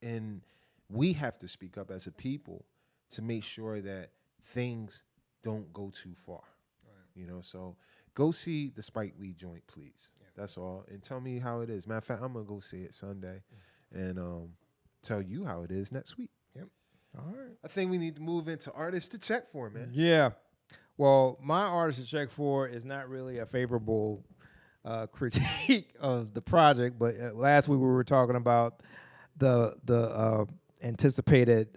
S1: And we have to speak up as a people to make sure that things don't go too far. Right. You know, so go see the Spike Lee joint, please. Yeah. That's all. And tell me how it is. Matter of fact, I'm going to go see it Sunday and tell you how it is next week.
S2: Yep. All right.
S1: I think we need to move into artists to check for, man.
S2: Yeah. Well, my artist to check for is not really a favorable critique of the project, but last week we were talking about the anticipated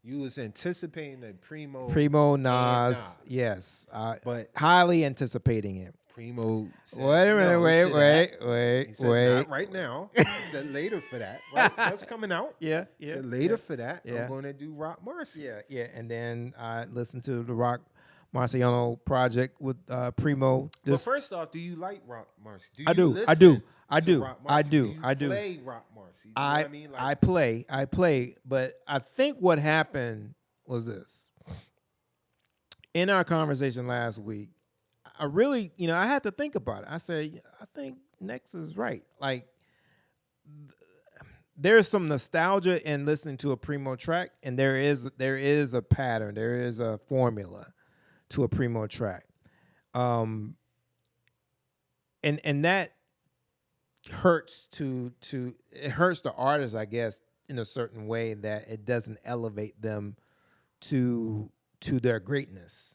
S1: you was anticipating that
S2: Primo Nas, yes, but highly anticipating it.
S1: Primo said,
S2: wait a minute, wait.
S1: Not right now. He said later for that. Right? That's coming out.
S2: Yeah.
S1: He said later for that.
S2: Yeah.
S1: I'm going to do Rock Marcy.
S2: Yeah. And then I listened to the Rock Marciano project with Primo.
S1: But first off, do you like Rock Marcy?
S2: I do.
S1: Play Rock Marcy. You know what I mean? Like,
S2: I play. But I think what happened was this. In our conversation last week, I really, I had to think about it. I said, I think Next is right. Like, there's some nostalgia in listening to a Primo track, and there is a pattern, there is a formula to a Primo track, and that hurts it hurts the artist, I guess, in a certain way that it doesn't elevate them to their greatness.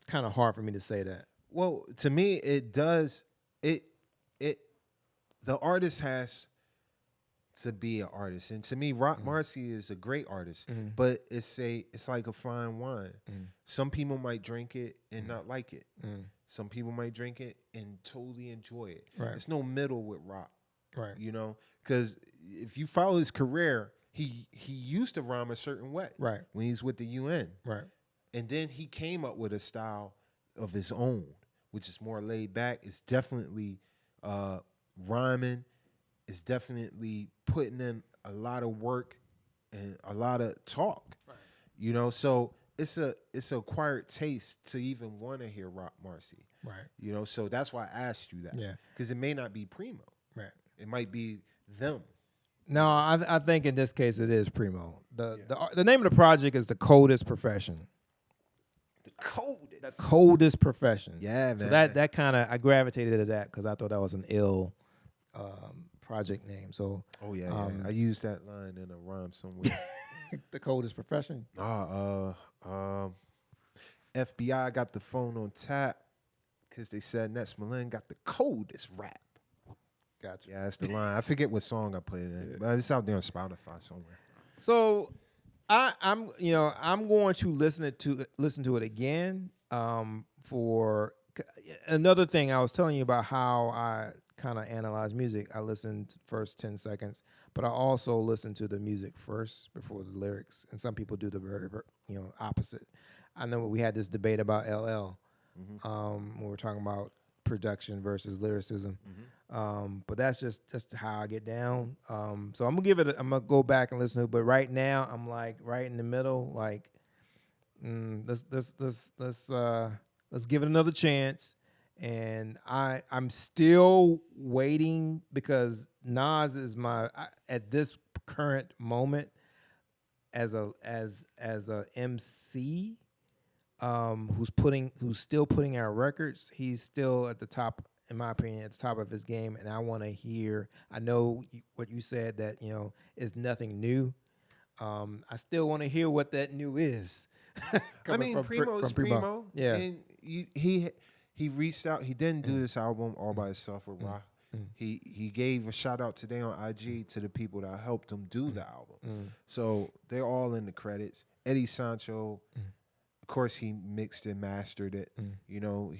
S2: Kind of hard for me to say that.
S1: Well, to me, it does. The artist has to be an artist, and to me, Rock Marcy is a great artist. But it's like a fine wine. Some people might drink it and not like it. Some people might drink it and totally enjoy it.
S2: Right.
S1: There's no middle with Rock.
S2: Right.
S1: You know, because if you follow his career, he used to rhyme a certain way.
S2: Right.
S1: When he's with the UN.
S2: Right.
S1: And then he came up with a style of his own, which is more laid back. It's definitely rhyming. It's definitely putting in a lot of work and a lot of talk. Right. You know, so it's a acquired taste to even want to hear Rock Marcy.
S2: Right.
S1: You know, so that's why I asked you that.
S2: Yeah.
S1: Because it may not be Primo.
S2: Right.
S1: It might be them.
S2: No, I think in this case it is Primo. The name of the project is The Coldest Profession. The coldest profession.
S1: Yeah, man.
S2: So that kind of, I gravitated to that because I thought that was an ill project name. So.
S1: Oh yeah, I used that line in a rhyme somewhere.
S2: The coldest profession.
S1: FBI got the phone on tap because they said Nets Malin got the coldest rap.
S2: Gotcha.
S1: Yeah, that's the line. I forget what song I put it in, but it's out there on Spotify somewhere.
S2: So I'm going to listen to it again for another thing. I was telling you about how I kind of analyze music, I listen to first 10 seconds, but I also listen to the music first before the lyrics. And some people do the opposite. I know we had this debate about LL when we're talking about production versus lyricism. But that's just how I get down. So I'm gonna go back and listen to it. But right now I'm like right in the middle. Like, let's give it another chance. And I'm still waiting because Nas is at this current moment as a MC who's still putting out records. He's still at the top, in my opinion, at the top of his game. And I want to hear. I know what you said that is nothing new. I still want to hear what that new is.
S1: I mean, Primo's Primo.
S2: Yeah.
S1: And he reached out. He didn't do this album all by himself with Rock. He gave a shout out today on IG to the people that helped him do the album. So they're all in the credits. Eddie Sancho, of course, he mixed and mastered it. You know,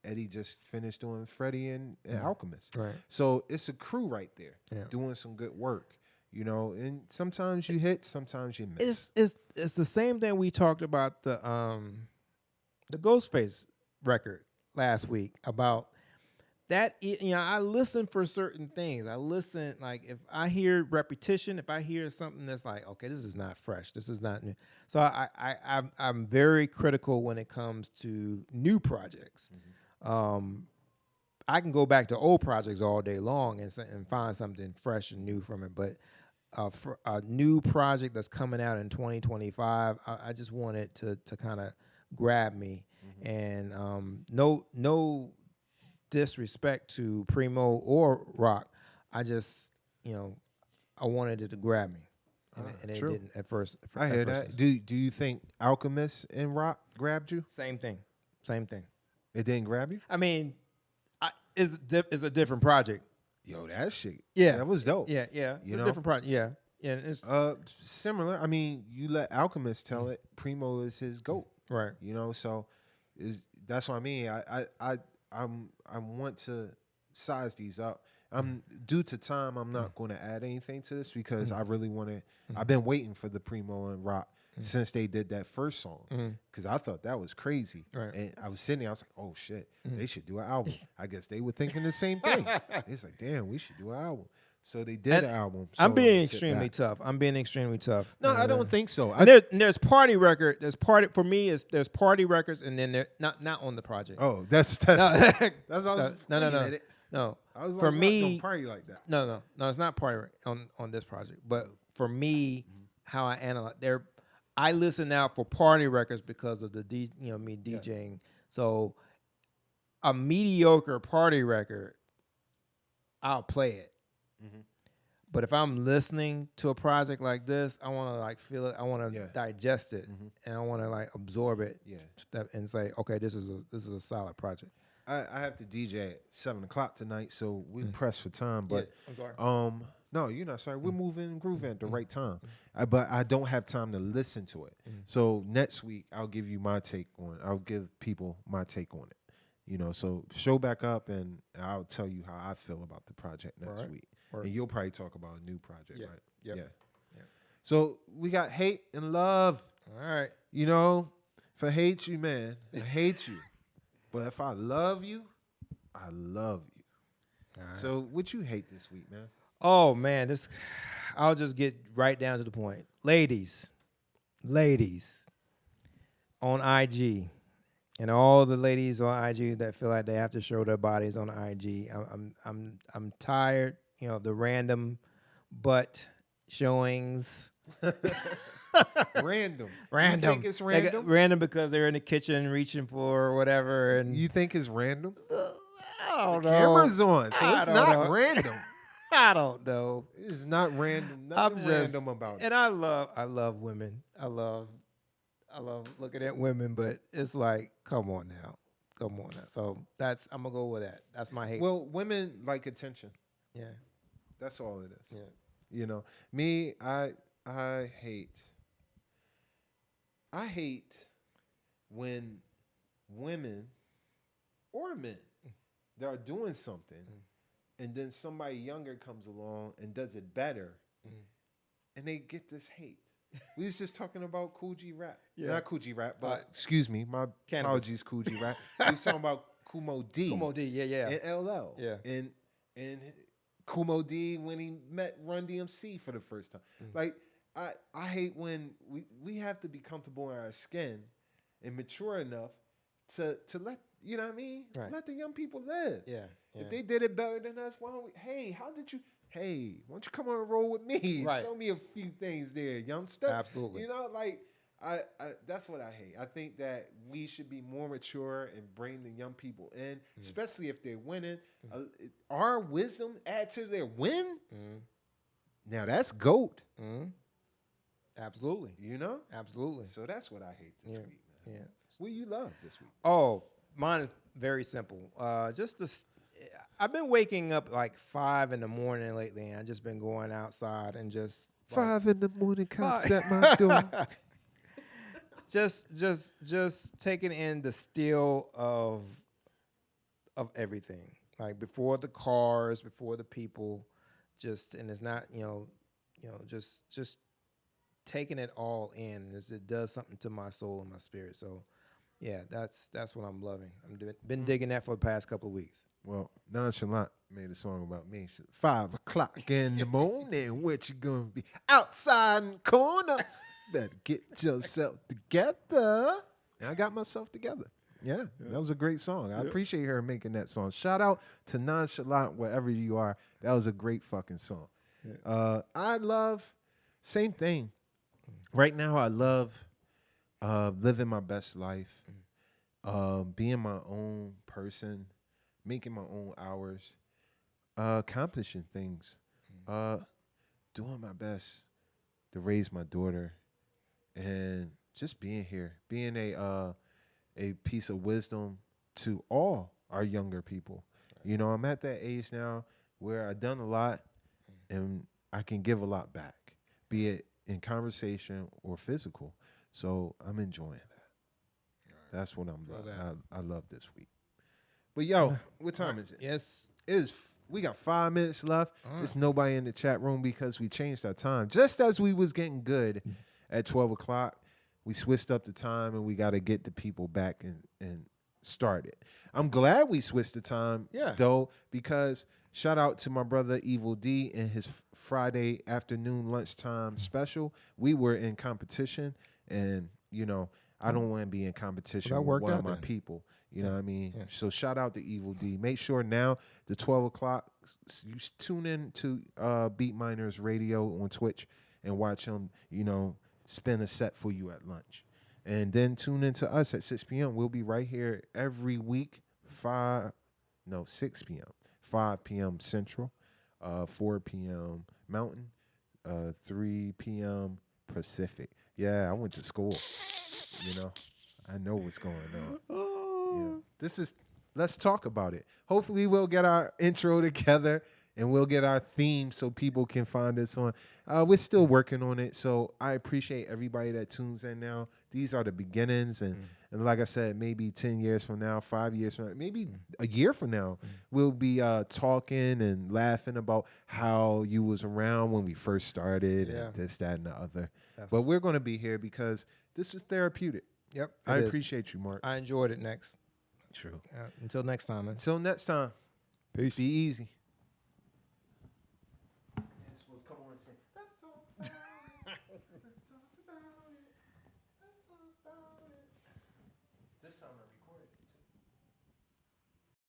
S1: Eddie just finished doing Freddie and Alchemist.
S2: Right.
S1: So it's a crew right there doing some good work. You know, and sometimes you hit, sometimes you miss.
S2: It's the same thing we talked about the Ghostface record last week about that. I listen for certain things. I listen, like if I hear repetition, if I hear something that's like, okay, this is not fresh, this is not new. So I'm very critical when it comes to new projects. I can go back to old projects all day long and find something fresh and new from it, but for a new project that's coming out in 2025, I just want it to kind of grab me. And no disrespect to Primo or Rock, I just I wanted it to grab me, and it didn't at first.
S1: I hear that. Do you think Alchemist and Rock grabbed you?
S2: Same thing.
S1: It didn't grab you?
S2: I mean, it's a different project.
S1: Yo, that shit.
S2: Yeah,
S1: that was dope.
S2: Yeah. It's a different project. Yeah. It's
S1: similar. I mean, you let Alchemist tell it. Primo is his GOAT.
S2: Right.
S1: You know, so that's what I mean. I want to size these up. Due to time, I'm not going to add anything to this because I really want to. I've been waiting for the Primo and Rock since they did that first song because I thought that was crazy.
S2: Right.
S1: And I was sitting there, I was like, oh shit, they should do an album. I guess they were thinking the same thing. It's like, damn, we should do an album. So they did an album. So
S2: I'm being extremely tough.
S1: No, I don't think so.
S2: There's party record. There's party records, and then they're not on the project.
S1: Oh, that's no. I was like,
S2: for me,
S1: don't party like that.
S2: No, it's not party on this project. But for me, how I analyze I listen now for party records because of me DJing. Yeah. So a mediocre party record, I'll play it. But if I'm listening to a project like this, I want to like feel it. I want to digest it, and I want to like absorb it. Yeah, and say, okay, this is a solid project.
S1: I have to DJ at 7:00 tonight, so we pressed for time. But
S2: I'm sorry.
S1: No, you're not sorry. We're moving grooving at the right time. But I don't have time to listen to it. So next week I'll give you my take on it. I'll give people my take on it. You know, so show back up and I'll tell you how I feel about the project next week. And you'll probably talk about a new project, right?
S2: Yep.
S1: Yeah. So we got hate and love.
S2: All right.
S1: You know, if I hate you, man, I hate you. But if I love you, I love you. Right. So what you hate this week, man?
S2: Oh, man, I'll just get right down to the point. Ladies on IG, and all the ladies on IG that feel like they have to show their bodies on IG. I'm tired, the random butt showings.
S1: Random.
S2: You
S1: think it's random?
S2: Like, random because they're in the kitchen reaching for whatever. And
S1: you think it's random?
S2: I don't know.
S1: Camera's on, so it's not random.
S2: I don't know.
S1: It's not random. Nothing random about it.
S2: And I love women. I love looking at women, but it's like, come on now. So I'm gonna go with that. That's my hate.
S1: Well, women like attention.
S2: Yeah.
S1: That's all it is.
S2: Yeah.
S1: Me, I hate when women or men that are doing something, and then somebody younger comes along and does it better, and they get this hate. We was just talking about Cool G Rap.
S2: Yeah.
S1: Not Cool G Rap, but excuse me, my
S2: Cannabis.
S1: apologies, Cool G Rap. We was talking about Kumo D.
S2: Kumo D, yeah.
S1: And LL.
S2: Yeah.
S1: And Kumo D when he met Run DMC for the first time. Like, I hate when we have to be comfortable in our skin and mature enough to let, you know what I mean?
S2: Right.
S1: Let the young people live.
S2: Yeah.
S1: If they did it better than us, why don't we, hey, how did you, hey, why don't you come on and roll with me?
S2: Right.
S1: Show me a few things there, youngster.
S2: Absolutely.
S1: You know, like, I that's what I hate. I think that we should be more mature and bring the young people in, especially if they're winning. Our wisdom add to their win. Now that's GOAT.
S2: Absolutely.
S1: You know?
S2: Absolutely.
S1: So that's what I hate this week, man.
S2: Yeah.
S1: What do you love this week?
S2: Oh, mine is very simple. I've been waking up like 5 in the morning lately, and I've just been going outside and just
S1: 5 in the morning, cops at my door.
S2: just taking in the still of everything. Like before the cars, before the people, and it's not, just taking it all in. It does something to my soul and my spirit. So yeah, that's what I'm loving. Been digging that for the past couple of weeks.
S1: Well, Nonchalant made a song about me. 5 o'clock in the morning, what you gonna be? Outside in the corner. Better get yourself together. And I got myself together. Yeah, that was a great song. I appreciate her making that song. Shout out to Nonchalant, wherever you are. That was a great fucking song. Yeah. I love, same thing. Right now, I love living my best life, being my own person, making my own hours, accomplishing things, doing my best to raise my daughter, and just being here, being a piece of wisdom to all our younger people. Right. You know, I'm at that age now where I've done a lot, and I can give a lot back, be it in conversation or physical. So I'm enjoying that. Right. That's what I'm loving. I love this week. But yo, what time is it?
S2: Yes.
S1: We got 5 minutes left. There's nobody in the chat room because we changed our time. Just as we was getting good at 12 o'clock, we switched up the time and we got to get the people back and start it. I'm glad we switched the time, though, because shout out to my brother Evil D and his Friday afternoon lunchtime special. We were in competition, and, you know, I don't want to be in competition with one of my people. You know what I mean? Yeah. So shout out to Evil D. Make sure now, the 12 o'clock, you tune in to Beat Miners Radio on Twitch and watch him, you know, spin a set for you at lunch. And then tune in to us at 6 p.m. We'll be right here every week, 6 p.m., 5 p.m. Central, 4 p.m. Mountain, 3 p.m. Pacific. Yeah, I went to school. You know, I know what's going on. Yeah. Let's talk about it. Hopefully we'll get our intro together and we'll get our theme so people can find us on. We're still working on it, so I appreciate everybody that tunes in now. These are the beginnings, and like I said, maybe 10 years from now, 5 years from now, maybe a year from now, we'll be talking and laughing about how you was around when we first started and this, that, and the other. But we're going to be here because this is therapeutic.
S2: Yep.
S1: I appreciate you, Mark.
S2: I enjoyed it. Next.
S1: True.
S2: Until next time, man.
S1: Until next time.
S2: Peace.
S1: Be easy. This time